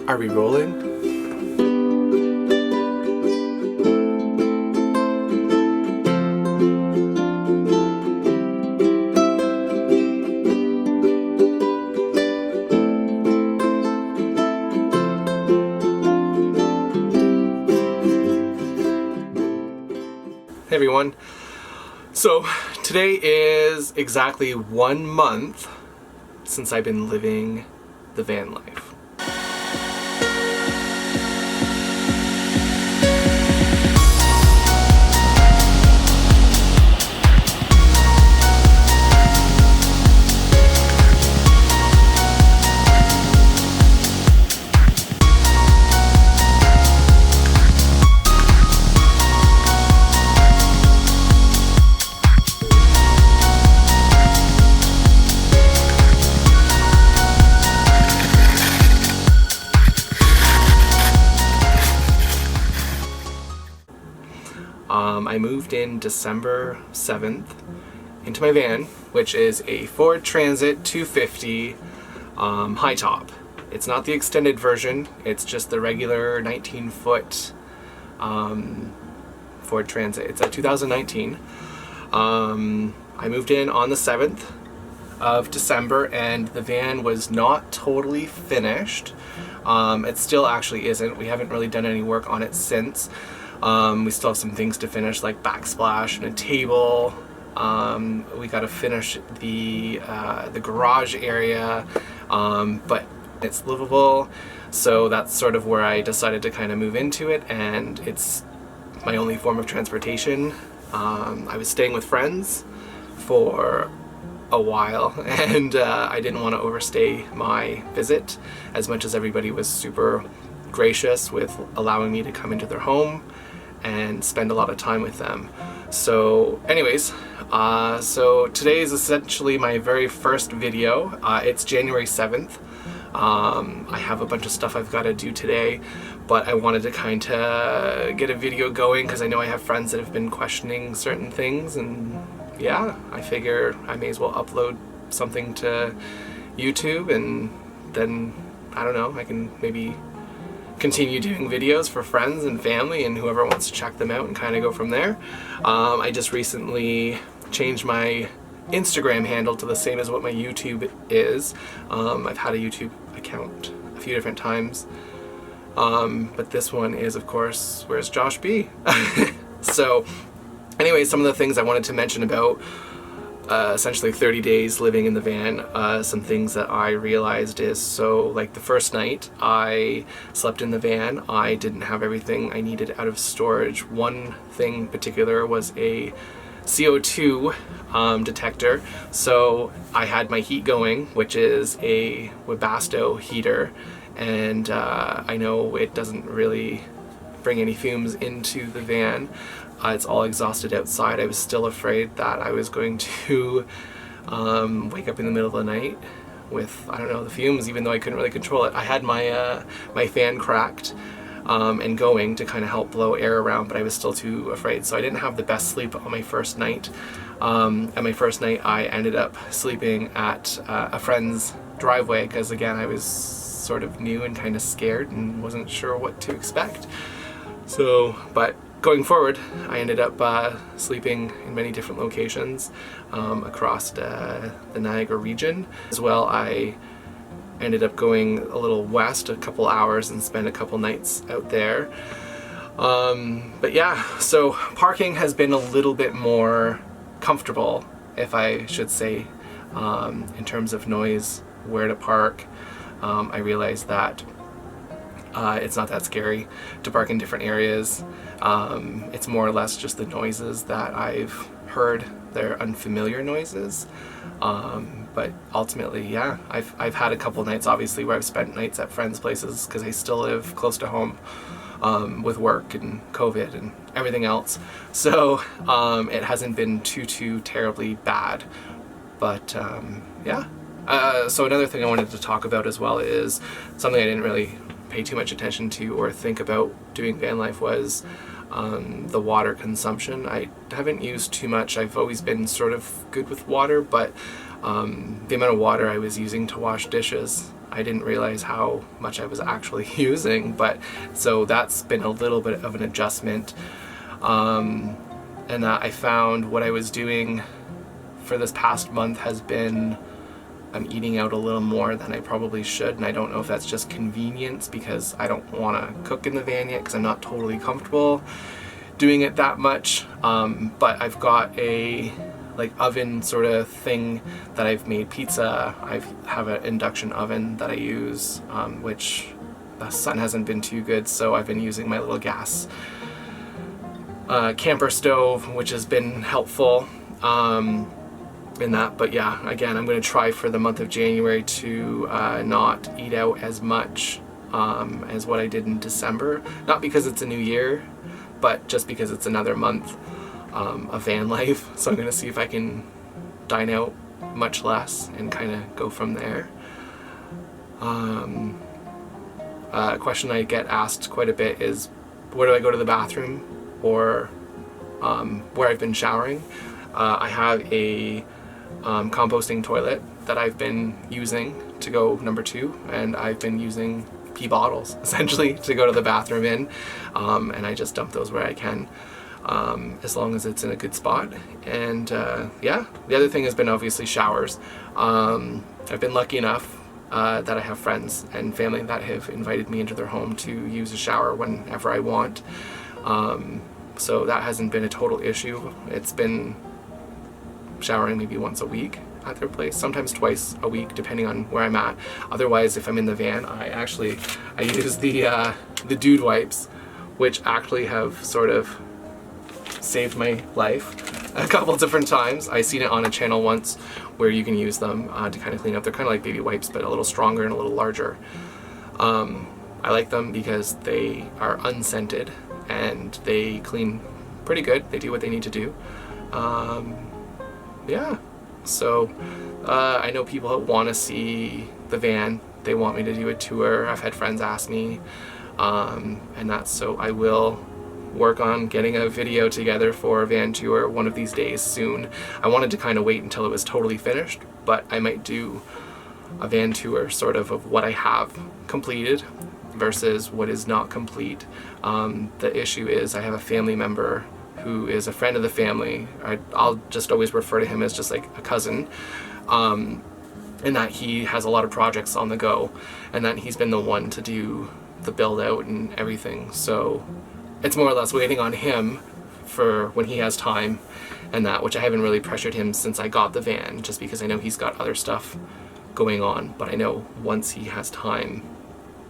Are we rolling? Hey everyone. So today is exactly 1 month since I've been living the van life. I moved in December 7th into my van, which is a Ford Transit 250 high top. It's not the extended version, it's just the regular 19-foot Ford Transit. It's a 2019. I moved in on the 7th of December and the van was not totally finished. It still actually isn't. We haven't really done any work on it since. We still have some things to finish, like backsplash and a table. We got to finish the garage area, but it's livable. So that's sort of where I decided to kind of move into it, and it's my only form of transportation. I was staying with friends for a while, and I didn't want to overstay my visit, as much as everybody was super gracious with allowing me to come into their home and spend a lot of time with them. So anyways, so today is essentially my very first video. It's January 7th. I have a bunch of stuff I've got to do today, but I wanted to kind of get a video going because I know I have friends that have been questioning certain things, and yeah, I figure I may as well upload something to YouTube, and then, I don't know, I can maybe continue doing videos for friends and family and whoever wants to check them out and kind of go from there. I just recently changed my Instagram handle to the same as what my YouTube is. I've had a YouTube account a few different times, but this one is, of course, Where's Josh B? So anyway, some of the things I wanted to mention about essentially 30 days living in the van, some things that I realized is, so like the first night I slept in the van, I didn't have everything I needed out of storage. One thing in particular was a CO2 detector. So I had my heat going, which is a Webasto heater, and I know it doesn't really bring any fumes into the van. It's all exhausted outside. I was still afraid that I was going to wake up in the middle of the night with, I don't know, the fumes, even though I couldn't really control it. I had my my fan cracked and going to kind of help blow air around, but I was still too afraid. So I didn't have the best sleep on my first night. At my first night, I ended up sleeping at a friend's driveway because, again, I was sort of new and kind of scared and wasn't sure what to expect. So, but going forward, I ended up sleeping in many different locations across the Niagara region. As well, I ended up going a little west a couple hours and spent a couple nights out there. But yeah, so parking has been a little bit more comfortable, if I should say, in terms of noise, where to park. I realized that it's not that scary to park in different areas. It's more or less just the noises that I've heard. They're unfamiliar noises. But ultimately, yeah, I've had a couple nights, obviously, where I've spent nights at friends' places because I still live close to home with work and COVID and everything else. So it hasn't been too terribly bad. But yeah. So another thing I wanted to talk about as well is something I didn't really pay too much attention to or think about doing van life was the water consumption. I haven't used too much. I've always been sort of good with water, but the amount of water I was using to wash dishes, I didn't realize how much I was actually using, but so that's been a little bit of an adjustment. And I found what I was doing for this past month has been, I'm eating out a little more than I probably should, and I don't know if that's just convenience because I don't want to cook in the van yet because I'm not totally comfortable doing it that much. But I've got a like oven sort of thing that I've made pizza. I have an induction oven that I use, which the sun hasn't been too good, so I've been using my little gas camper stove, which has been helpful in that. But yeah, again, I'm going to try for the month of January to not eat out as much as what I did in December. Not because it's a new year, but just because it's another month of van life. So I'm going to see if I can dine out much less and kind of go from there. A question I get asked quite a bit is, where do I go to the bathroom, or where I've been showering. I have a composting toilet that I've been using to go number 2, and I've been using pee bottles essentially to go to the bathroom in, and I just dump those where I can, as long as it's in a good spot. And yeah, the other thing has been obviously showers. I've been lucky enough that I have friends and family that have invited me into their home to use a shower whenever I want. So that hasn't been a total issue. It's been showering maybe once a week at their place, sometimes twice a week depending on where I'm at. Otherwise, if I'm in the van, I use the Dude wipes, which actually have sort of saved my life a couple different times. I seen it on a channel once where you can use them to kind of clean up. They're kind of like baby wipes, but a little stronger and a little larger. I like them because they are unscented and they clean pretty good. They do what they need to do. Yeah, so I know people want to see the van. They want me to do a tour. I've had friends ask me, and that's, so I will work on getting a video together for a van tour one of these days soon. I wanted to kind of wait until it was totally finished, but I might do a van tour sort of what I have completed versus what is not complete. The issue is I have a family member who is a friend of the family. I'll just always refer to him as just like a cousin, and that he has a lot of projects on the go, and that he's been the one to do the build out and everything. So it's more or less waiting on him for when he has time and that, which I haven't really pressured him since I got the van, just because I know he's got other stuff going on. But I know once he has time,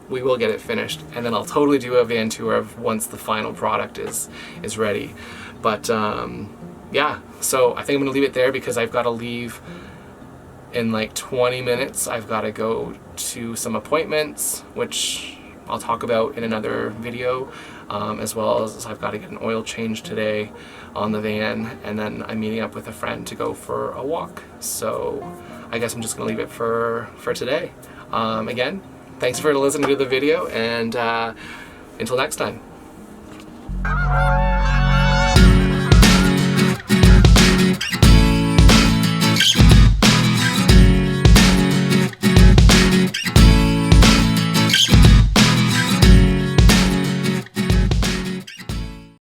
we will get it finished, and then I'll totally do a van tour of once the final product is ready. But yeah, so I think I'm gonna leave it there because I've got to leave in like 20 minutes. I've got to go to some appointments, which I'll talk about in another video, as well as I've got to get an oil change today on the van, and then I'm meeting up with a friend to go for a walk. So I guess I'm just gonna leave it for today. Again, thanks for listening to the video, and until next time.